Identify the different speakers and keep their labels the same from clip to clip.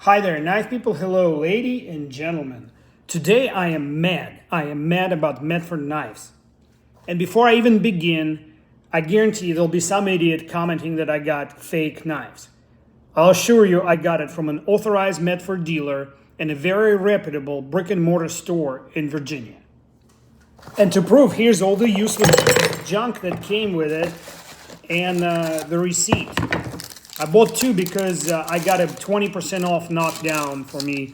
Speaker 1: Hi there, knife people. Hello, lady and gentlemen. Today I am mad. I am mad about Medford knives. And before I even begin, I guarantee you there'll be some idiot commenting that I got fake knives. I'll assure you I got it from an authorized Medford dealer in a very reputable brick and mortar store in Virginia. And to prove, here's all the useless junk that came with it and the receipt. I bought two because I got a 20% off knockdown for me.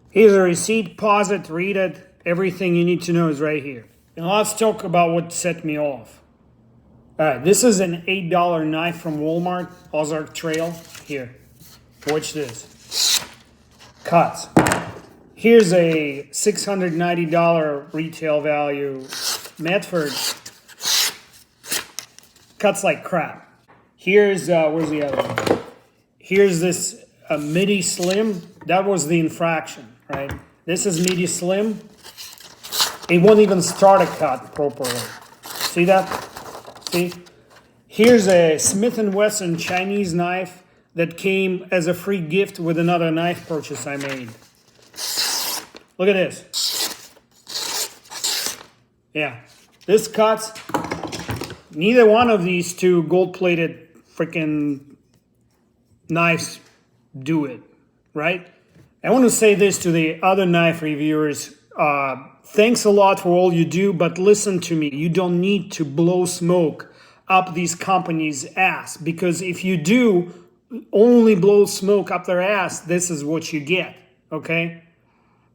Speaker 1: Here's a receipt, pause it, read it. Everything you need to know is right here. And let's talk about what set me off. All right, this is an $8 knife from Walmart, Ozark Trail. Here, watch this. Cuts. Here's a $690 retail value Medford. Cuts like crap. Here's, where's the other one? Here's this Midi Slim. That was the Infraction, right? This is Midi Slim. It won't even start a cut properly. See that? See? Here's a Smith & Wesson Chinese knife that came as a free gift with another knife purchase I made. Look at this. Yeah, this cuts. Neither one of these two gold-plated freaking knives do it, right? I want to say this to the other knife reviewers. Thanks a lot for all you do, but listen to me. You don't need to blow smoke up these companies' ass, because if you do only blow smoke up their ass, this is what you get, okay?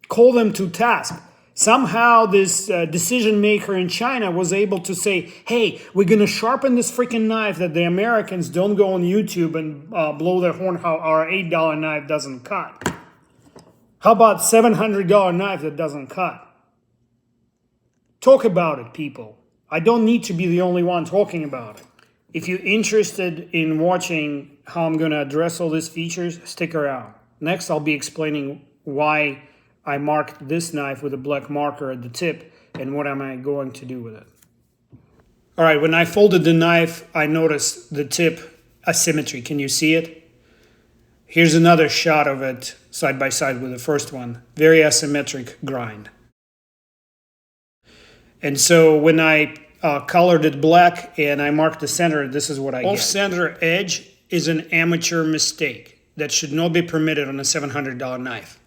Speaker 1: Call them to task. Somehow this decision maker in China was able to say, hey, we're going to sharpen this freaking knife that the Americans don't go on YouTube and blow their horn how our $8 knife doesn't cut. How about $700 knife that doesn't cut? Talk about it, people. I don't need to be the only one talking about it. If you're interested in watching how I'm going to address all these features, stick around. Next, I'll be explaining why I marked this knife with a black marker at the tip and what am I going to do with it. All right, when I folded the knife, I noticed the tip asymmetry. Can you see it? Here's another shot of it side by side with the first one. Very asymmetric grind. And so when I colored it black and I marked the center, this is what I get. Off-center edge is an amateur mistake that should not be permitted on a $700 knife.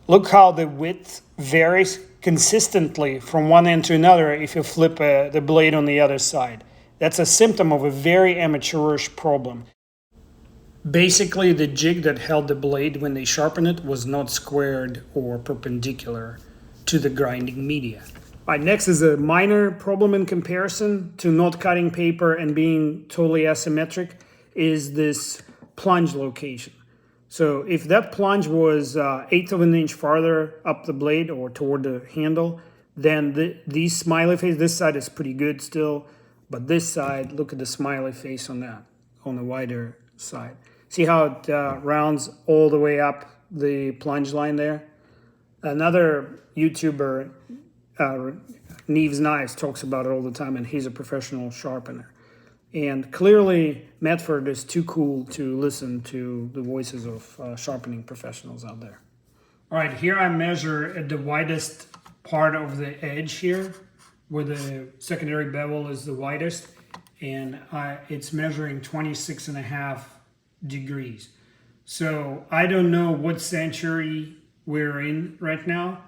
Speaker 1: Look how the width varies consistently from one end to another if you flip the blade on the other side. That's a symptom of a very amateurish problem. Basically, the jig that held the blade when they sharpened it was not squared or perpendicular to the grinding media. All right, next is a minor problem in comparison to not cutting paper and being totally asymmetric is this plunge location. So if that plunge was 1/8 of an inch farther up the blade or toward the handle, then these smiley face, this side is pretty good still, but this side, look at the smiley face on that, on the wider side. See how it rounds all the way up the plunge line there? Another YouTuber, Neves Knives, talks about it all the time, and he's a professional sharpener. And clearly, Medford is too cool to listen to the voices of sharpening professionals out there. All right, here I measure at the widest part of the edge here, where the secondary bevel is the widest, and it's measuring 26.5 degrees. So I don't know what century we're in right now,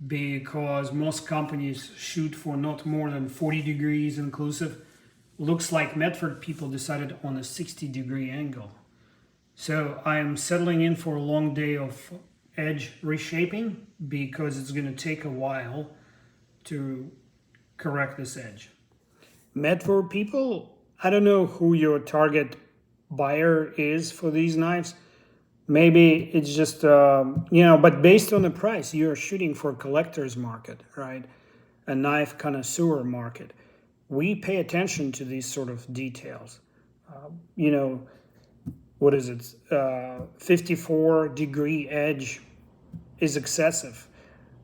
Speaker 1: because most companies shoot for not more than 40 degrees inclusive. Looks like Medford people decided on a 60-degree angle. So I am settling in for a long day of edge reshaping because it's going to take a while to correct this edge. Medford people, I don't know who your target buyer is for these knives. Maybe it's just, but based on the price, you're shooting for a collector's market, right? A knife connoisseur market. We pay attention to these sort of details. What is it? 54-degree edge is excessive.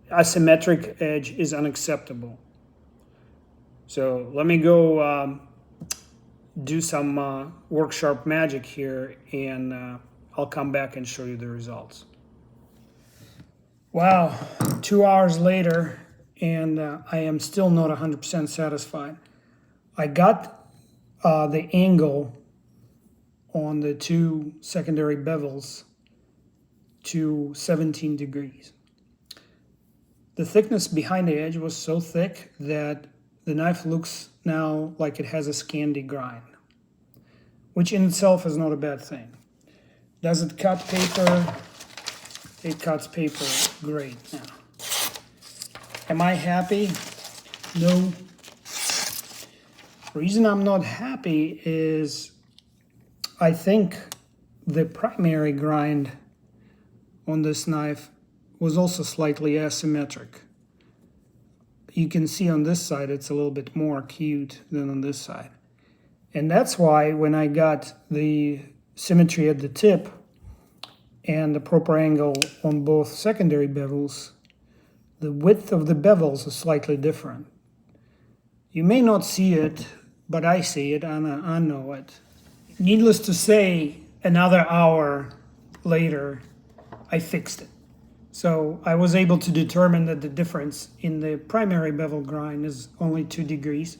Speaker 1: Asymmetric edge is unacceptable. So let me go do some work sharp magic here, and I'll come back and show you the results. Wow, 2 hours later, and I am still not 100% satisfied. I got the angle on the two secondary bevels to 17 degrees. The thickness behind the edge was so thick that the knife looks now like it has a scandy grind, which in itself is not a bad thing. Does it cut paper? It cuts paper great now. Am I happy? No. The reason I'm not happy is I think the primary grind on this knife was also slightly asymmetric. You can see on this side it's a little bit more acute than on this side. And that's why when I got the symmetry at the tip and the proper angle on both secondary bevels, the width of the bevels is slightly different. You may not see it, but I see it and I know it. Needless to say, another hour later, I fixed it. So I was able to determine that the difference in the primary bevel grind is only 2 degrees.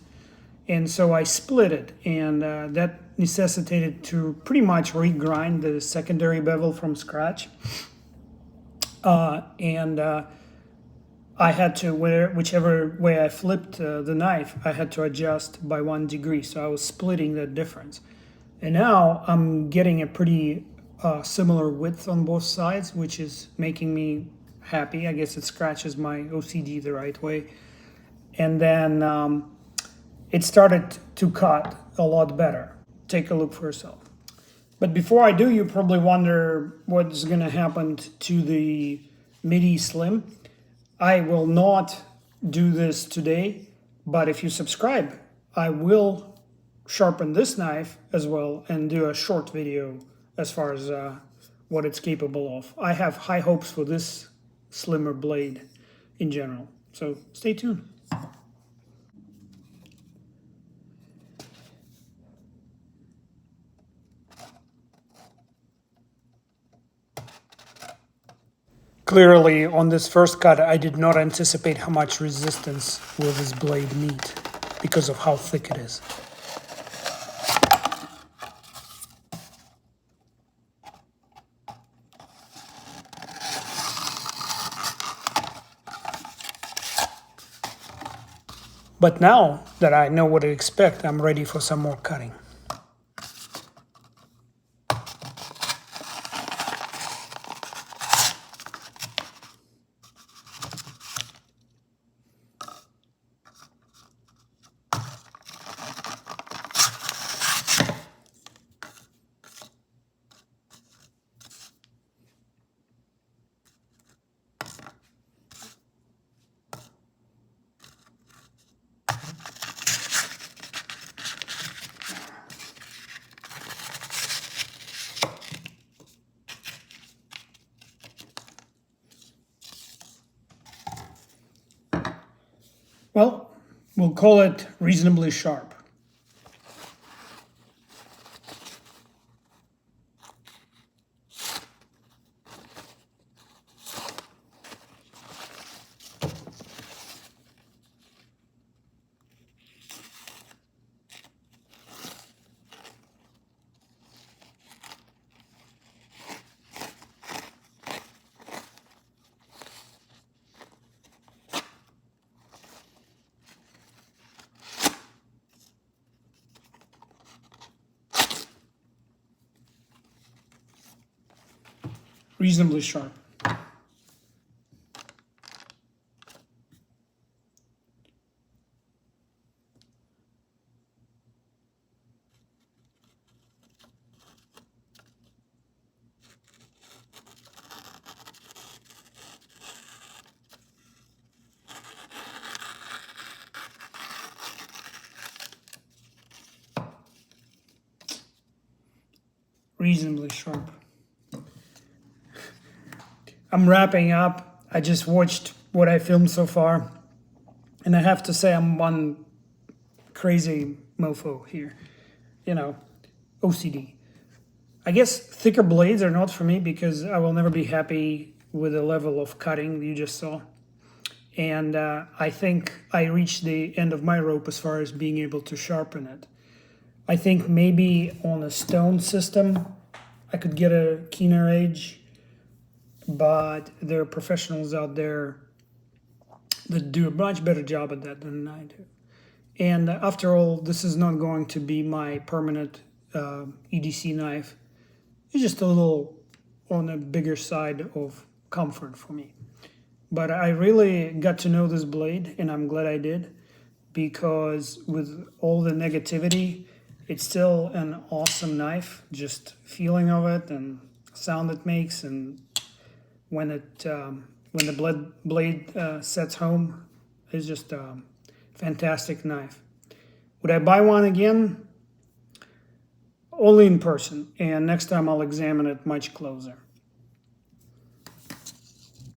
Speaker 1: And so I split it, and that necessitated to pretty much regrind the secondary bevel from scratch. I had to, whichever way I flipped the knife, I had to adjust by 1 degree. So I was splitting that difference. And now I'm getting a pretty similar width on both sides, which is making me happy. I guess it scratches my OCD the right way. And then it started to cut a lot better. Take a look for yourself. But before I do, you probably wonder what's going to happen to the Midi Slim. I will not do this today, but if you subscribe, I will sharpen this knife as well and do a short video as far as what it's capable of. I have high hopes for this slimmer blade in general, so stay tuned. Clearly, on this first cut, I did not anticipate how much resistance will this blade meet because of how thick it is. But now that I know what to expect, I'm ready for some more cutting. Well, we'll call it reasonably sharp. Reasonably sharp. Reasonably sharp. I'm wrapping up. I just watched what I filmed so far, and I have to say I'm one crazy mofo here. You know, OCD. I guess thicker blades are not for me because I will never be happy with the level of cutting you just saw. And I think I reached the end of my rope as far as being able to sharpen it. I think maybe on a stone system, I could get a keener edge, but there are professionals out there that do a much better job at that than I do. And after all, this is not going to be my permanent EDC knife. It's just a little on the bigger side of comfort for me. But I really got to know this blade, and I'm glad I did, because with all the negativity, it's still an awesome knife. Just feeling of it and sound it makes, and when the blade sets home, it's just a fantastic knife. Would I buy one again? Only in person, and next time I'll examine it much closer.